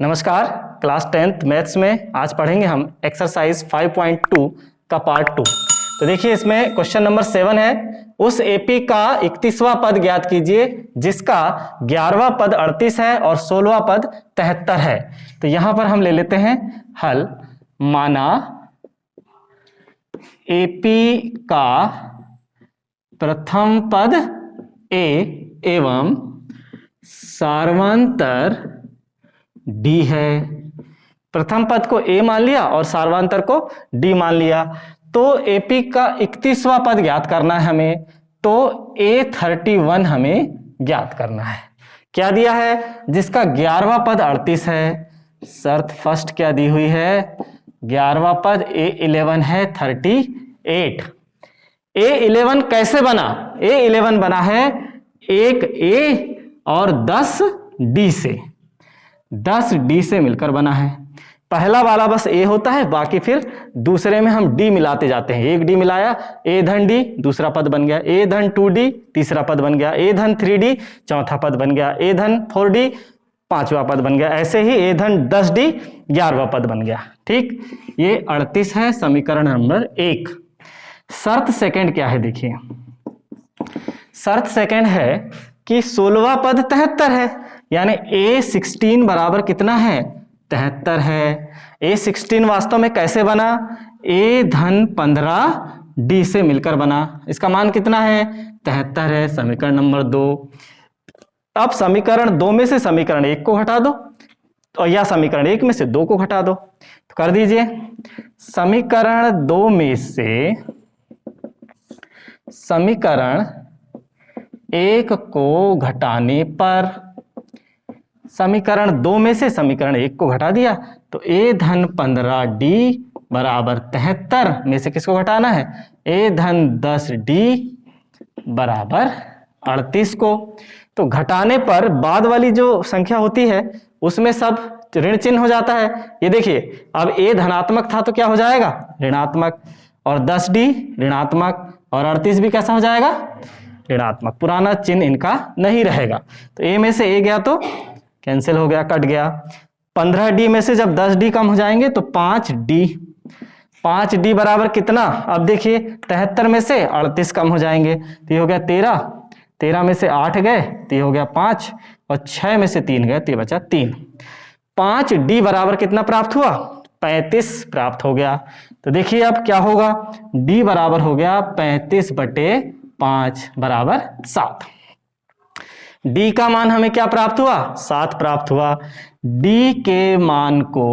नमस्कार। Class 10th maths में आज पढ़ेंगे हम एक्सरसाइज 5.2 का पार्ट 2। तो देखिए इसमें क्वेश्चन नंबर 7 है, उस एपी का 31वां पद ज्ञात कीजिए जिसका 11वां पद 38 है और 16वां पद 73 है। तो यहां पर हम ले लेते हैं हल। माना एपी का प्रथम पद ए एवं सार्वंतर डी है। प्रथम पद को ए मान लिया और सार्वंतर को डी मान लिया। तो एपी का 31वां पद ज्ञात करना है हमें, तो A31 हमें ज्ञात करना है। क्या दिया है? जिसका 11वां पद 38 है। शर्त फर्स्ट क्या दी हुई है? 11वां पद A11 है 38। A11 कैसे बना? A11 बना है एक A और 10 D से, 10 D से मिलकर बना है। पहला वाला बस A होता है, बाकी फिर दूसरे में हम D मिलाते जाते हैं। एक D मिलाया, A धन D दूसरा पद बन गया, A धन 2D तीसरा पद बन गया, A धन 3D चौथा पद बन गया, A धन 4D पांचवा पद बन गया। ऐसे ही A धन 10D 11वां पद बन गया। ठीक, ये 38 है समीकरण नंबर 1। शर्त सेकंड क्या है? देखिए शर्त सेकंड है कि 16वां पद 73 है, यानी A16 बराबर कितना है? 73 है। A16 वास्तव में कैसे बना? A धन 15 D से मिलकर बना। इसका मान कितना है? 73 है। समीकरण नंबर 2। अब समीकरण 2 में से समीकरण 1 को घटा दो, और या समीकरण 1 में से 2 को घटा दो। तो कर दीजिए। समीकरण 2 में से समीकरण 1 को घटाने पर, समीकरण 2 में से समीकरण 1 को घटा दिया तो A धन 15D बराबर 73 में से किसको घटाना है? A धन 10D बराबर 38 को। तो घटाने पर बाद वाली जो संख्या होती है उसमें सब ऋण चिन्ह हो जाता है। ये देखिए, अब A धनात्मक था तो क्या हो जाएगा? ऋणात्मक, और 10D ऋणात्मक, और 38 भी कैसा हो जाएगा? ऋणात्मक। पुराना चिन्ह इनका नहीं रहेगा। तो A में से A गया तो कैंसिल हो गया, कट गया। 15D में से जब 10D कम हो जाएंगे तो 5D, 5D बराबर कितना? अब देखिए 73 में से 38 कम हो जाएंगे तो ये हो गया 13, 13 में से 8 गए तो ये हो गया 5, और 6 में से 3 गए तो ये बचा 3। 5D बराबर कितना प्राप्त हुआ? 35 प्राप्त हो गया। तो देखिए अब क्या होगा? D बराबर हो गया 35/5 बराबर 7। D का मान हमें क्या प्राप्त हुआ? 7 प्राप्त हुआ। D के मान को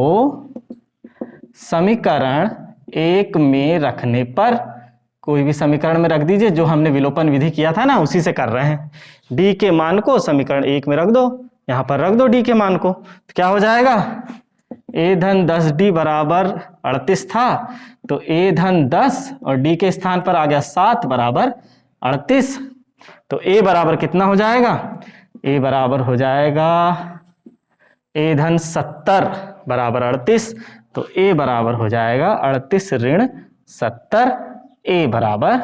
समीकरण 1 में रखने पर, कोई भी समीकरण में रख दीजिए, जो हमने विलोपन विधि किया था ना उसी से कर रहे हैं। D के मान को समीकरण 1 में रख दो, यहां पर रख दो D के मान को, तो क्या हो जाएगा? A धन 10D बराबर 38 था, तो A धन 10 और D के स्थान पर आ गया 7 बराबर 38। तो A बराबर कितना हो जाएगा? A बराबर हो जाएगा A धन 70 बराबर 38। तो A बराबर हो जाएगा 38 ऋण 70। A बराबर,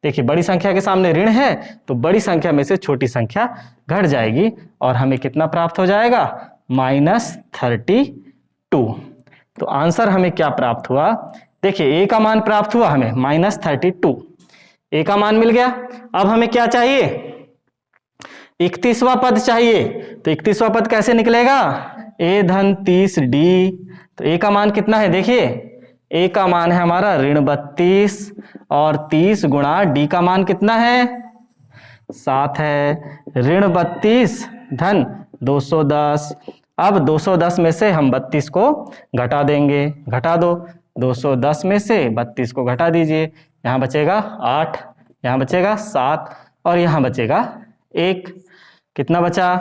देखिए बड़ी संख्या के सामने ऋण है तो बड़ी संख्या में से छोटी संख्या घट जाएगी और हमें कितना प्राप्त हो जाएगा? -32। तो आंसर हमें क्या प्राप्त हुआ? देखिए A का मान प्राप्त हुआ हमें -32, A का मान मिल गया। अब हमें क्या चाहिए? 31वां पद चाहिए। तो 31वां पद कैसे निकलेगा? A धन 30D। तो A का मान कितना है? देखिए A का मान है हमारा ऋण 32, और 30 गुणा D का मान कितना है? 7 है। ऋण 32 धन 210। अब 210 में से हम 32 को घटा देंगे, घटा दो। 210 में से 32 को घटा दीजिए, यहाँ बचेगा 8, यहाँ बचेगा 7, और यहाँ बचेगा 1। कितना बचा?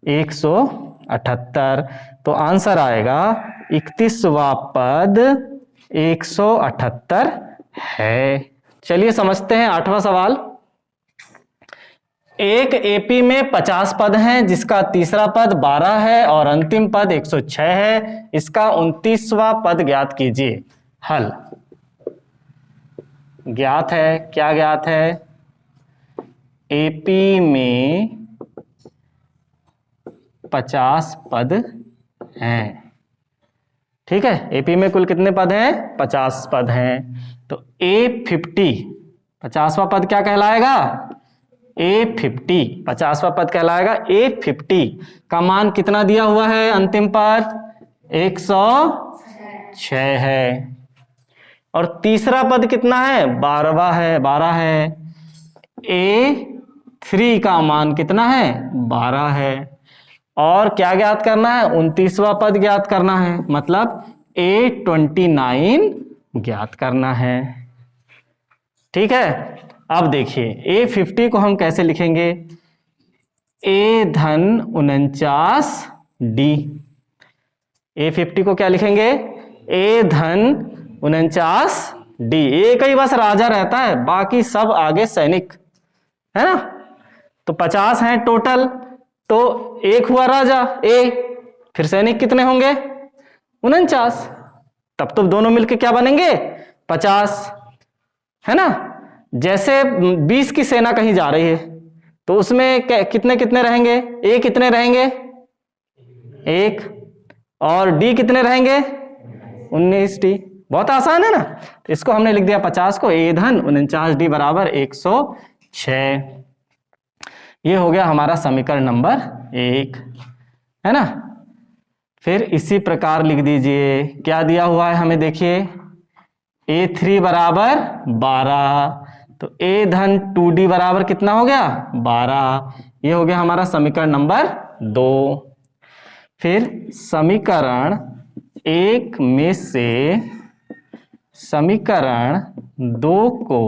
178। तो आंसर आएगा 31वां पद 178 है। चलिए समझते हैं 8वां सवाल। एक एपी में 50 पद हैं जिसका तीसरा पद 12 है और अंतिम पद 106 है। इसका 29वां पद ज्ञात कीजिए। हल ज्ञात है, क्या ज्ञात है? एपी में 50 पद हैं। ठीक है, एपी में कुल कितने पद हैं? 50 पद हैं। तो A50 50वां पद क्या कहलाएगा? A50 50वां पद कहलाएगा A50 का मान कितना दिया हुआ है? अंतिम पद 106 है। और तीसरा पद कितना है? 12 है। A3 का मान कितना है? 12 है। और क्या ज्ञात करना है? 29वां पद ज्ञात करना है, मतलब A29 ज्ञात करना है। ठीक है, अब देखिए A50 को हम कैसे लिखेंगे? A धन 49D। A50 को क्या लिखेंगे? A धन 49D। एक ही बस राजा रहता है, बाकी सब आगे सैनिक है ना। तो 50 हैं टोटल, तो एक हुआ राजा A, फिर सैनिक कितने होंगे? 49। तब तो दोनों मिलके क्या बनेंगे? 50 है ना। जैसे 20 की सेना कहीं जा रही है तो उसमें कितने कितने रहेंगे? A कितने रहेंगे? 1। और D कितने रहेंगे? 19D। बहुत आसान है ना। तो इसको हमने लिख दिया 50 को A धन 49D बराबर 106। ये हो गया हमारा समीकरण नंबर 1, है ना। फिर इसी प्रकार लिख दीजिए, क्या दिया हुआ है हमें? देखिए A3 बराबर 12, तो A धन 2D बराबर कितना हो गया? 12। ये हो गया हमारा समीकरण नंबर 2। फिर समीकरण 1 में से समीकरण 2 को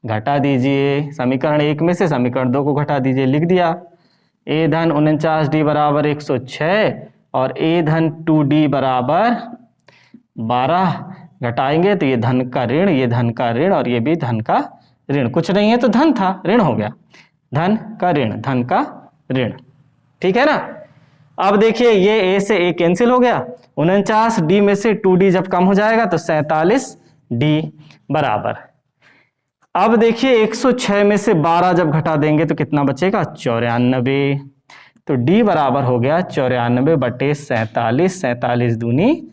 घटा दीजिए। समीकरण 1 में से समीकरण 2 को घटा दीजिए। लिख दिया A धन 49D बराबर 106 और A धन 2D बराबर 12। घटाएंगे तो ये धन का ऋण, ये धन का ऋण और ये भी धन का ऋण। कुछ नहीं है तो धन था, ऋण हो गया। धन का ऋण, धन का ऋण। ठीक है ना। अब देखिए ये A से A कैंसिल हो गया। 49D में से 2D जब कम हो जाएगा तो 47D बराबर। अब देखिए 106 में से 12 जब घटा देंगे तो कितना बचेगा? 94। तो D बराबर हो गया 94 बटे 47। 47 दूनी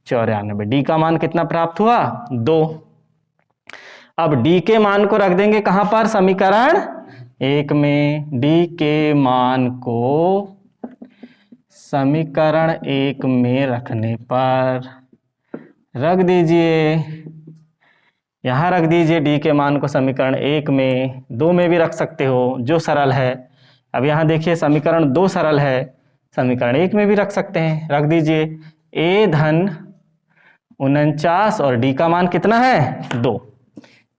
94। D का मान कितना प्राप्त हुआ? 2। अब D के मान को रख देंगे कहां पर? समीकरण 1 में। D के मान को समीकरण 1 में रखने पर रख दीजिए, यहां रख दीजिए D के मान को समीकरण 1 में। 2 में भी रख सकते हो, जो सरल है। अब यहां देखिए समीकरण 2 सरल है, समीकरण 1 में भी रख सकते हैं। रख दीजिए A धन 49 और D का मान कितना है? 2।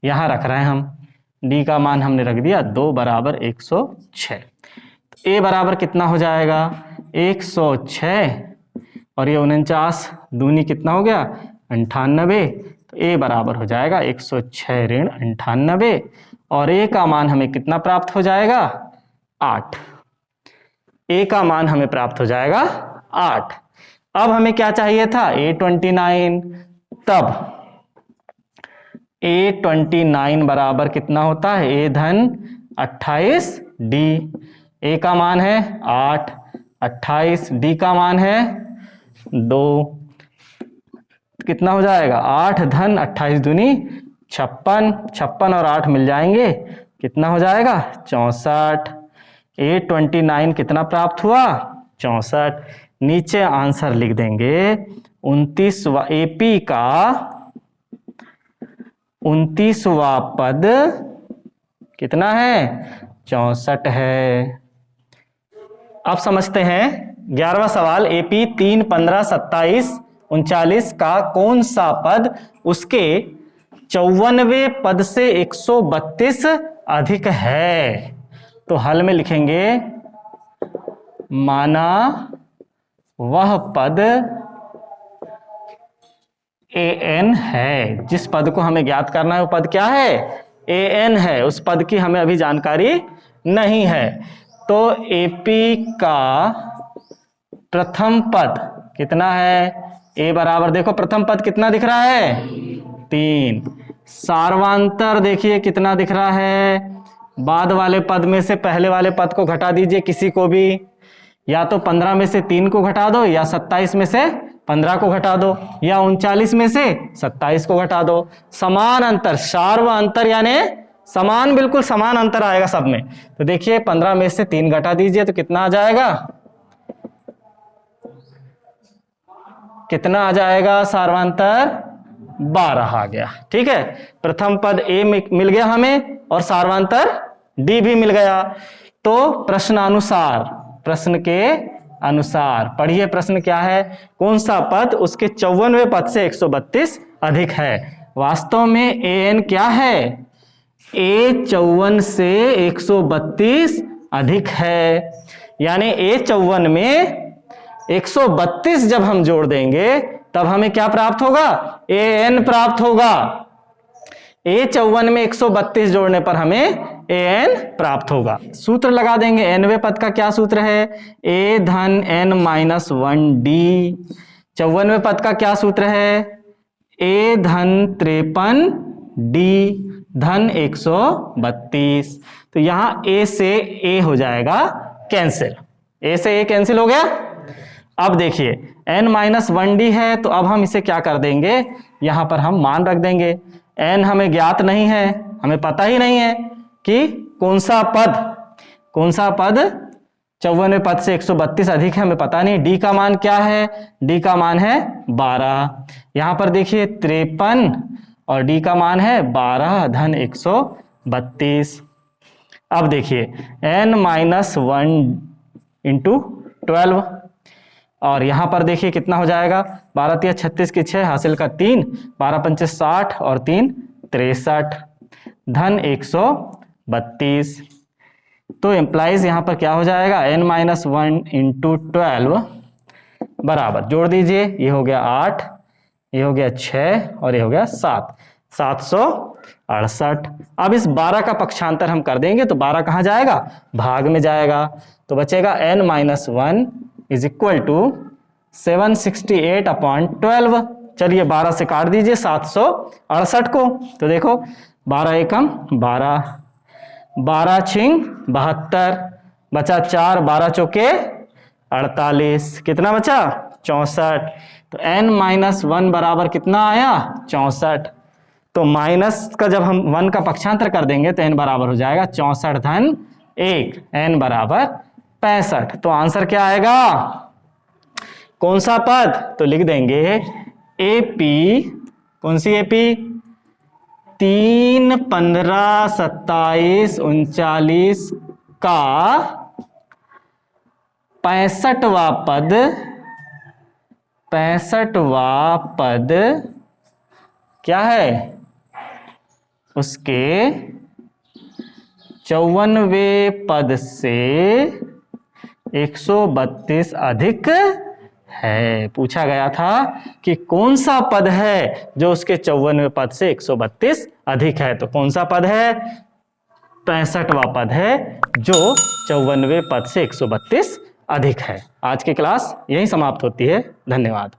यहां रख रहे हैं हम। D का मान हमने रख दिया 2 बराबर 106। तो A बराबर कितना हो जाएगा? 106 और ये 49 दूनी कितना हो गया? 98। तो A बराबर हो जाएगा 106 ऋण 98 और A का मान हमें कितना प्राप्त हो जाएगा? 8। A का मान हमें प्राप्त हो जाएगा 8। अब हमें क्या चाहिए था? A29। तब A29 बराबर कितना होता है? A धन 28D। A का मान है 8, 28, D का मान है 2। कितना हो जाएगा? 8 धन 28 दूनी 56। 56 और 8 मिल जाएंगे, कितना हो जाएगा? 64। A29 कितना प्राप्त हुआ? 64। नीचे आंसर लिख देंगे 29वां AP का 29वां पद कितना है? 64 है। अब समझते हैं 11वां सवाल। AP 3, 15, 27, 39 का कौन सा पद उसके 54वें पद से 132 अधिक है? तो हल में लिखेंगे माना वह पद AN है। जिस पद को हमें ज्ञात करना है वो पद क्या है? AN है। उस पद की हमें अभी जानकारी नहीं है। तो AP का प्रथम पद कितना है? A बराबर देखो प्रथम पद कितना दिख रहा है? 3। सार्वांतर देखिए कितना दिख रहा है? बाद वाले पद में से पहले वाले पद को घटा दीजिए किसी को भी। या तो 15 में से 3 को घटा दो, या 27 में से 15 को घटा दो, या 39 में से 27 को घटा दो। समान अंतर, सार्व अंतर यानी समान, बिल्कुल समान अंतर आएगा सब में। तो देखिए 15 में से 3 घटा दीजिए तो कितना आ जाएगा, कितना आ जाएगा, सार्वांतर 12 आ गया। ठीक है, प्रथम पद ए मिल गया हमें और सार्वांतर डी भी मिल गया। तो प्रश्नानुसार, प्रश्न के अनुसार पढ़िए प्रश्न क्या है, कौन सा पद उसके 54वें पद से 132 अधिक है। वास्तव में an क्या है, a 54 से 132 अधिक है, यानी a 54 में 132 जब हम जोड़ देंगे तब हमें क्या प्राप्त होगा, an प्राप्त होगा। a 54 में 132 जोड़ने पर हमें an प्राप्त होगा। सूत्र लगा देंगे, nवें पद का क्या सूत्र है, a धन n माइनस 1d। 54वें पद का क्या सूत्र है, a धन 53d धन 132। तो यहां a से a हो जाएगा कैंसिल, a से a कैंसिल हो गया। अब देखिए n माइनस 1d है, तो अब हम इसे क्या कर देंगे, यहां पर हम मान रख देंगे। n हमें ज्ञात नहीं है, हमें पता ही नहीं है कि कौन सा पद 54वें पद से 132 अधिक है, हमें पता नहीं। d का मान क्या है, d का मान है 12। यहां पर देखिए 53 और d का मान है 12 धन 132। अब देखिए n माइनस 1 इंटू 12, और यहां पर देखिए कितना हो जाएगा, 12 तिया 36 की 6 हासिल का 3, 12 पंचे 60 और 3 63 धन 132। तो एम्प्लाइज यहां पर क्या हो जाएगा, n माइनस 1 इंटू 12 बराबर, जोड़ दीजिए, ये हो गया 8, ये हो गया 6 और ये हो गया 7, 768। अब इस 12 का पक्षांतर हम कर देंगे तो 12 कहां जाएगा, भाग में जाएगा। तो बचेगा n minus 1 is equal to 768 upon 12। चलिए 12 से काट दीजिए 768 को, तो देखो 12 एकम 12, 12 छिंग 72, बचा 4, 12 चौके 48, कितना बचा 64। तो n माइनस 1 बराबर कितना आया, 64। तो माइनस का जब हम 1 का पक्षांतर कर देंगे तो n बराबर हो जाएगा 64 धन 1, n बराबर 65। तो आंसर क्या आएगा, कौन सा पद, तो लिख देंगे AP, कौन सी AP, 3, 15, 27, 39 का 65वां पद, 65वां पद क्या है, उसके 54वें पद से 132 अधिक है। पूछा गया था कि कौन सा पद है जो उसके 54वें पद से 132 अधिक है, तो कौन सा पद है, 65वां पद है जो 54वें पद से 132 अधिक है। आज की क्लास यहीं समाप्त होती है, धन्यवाद।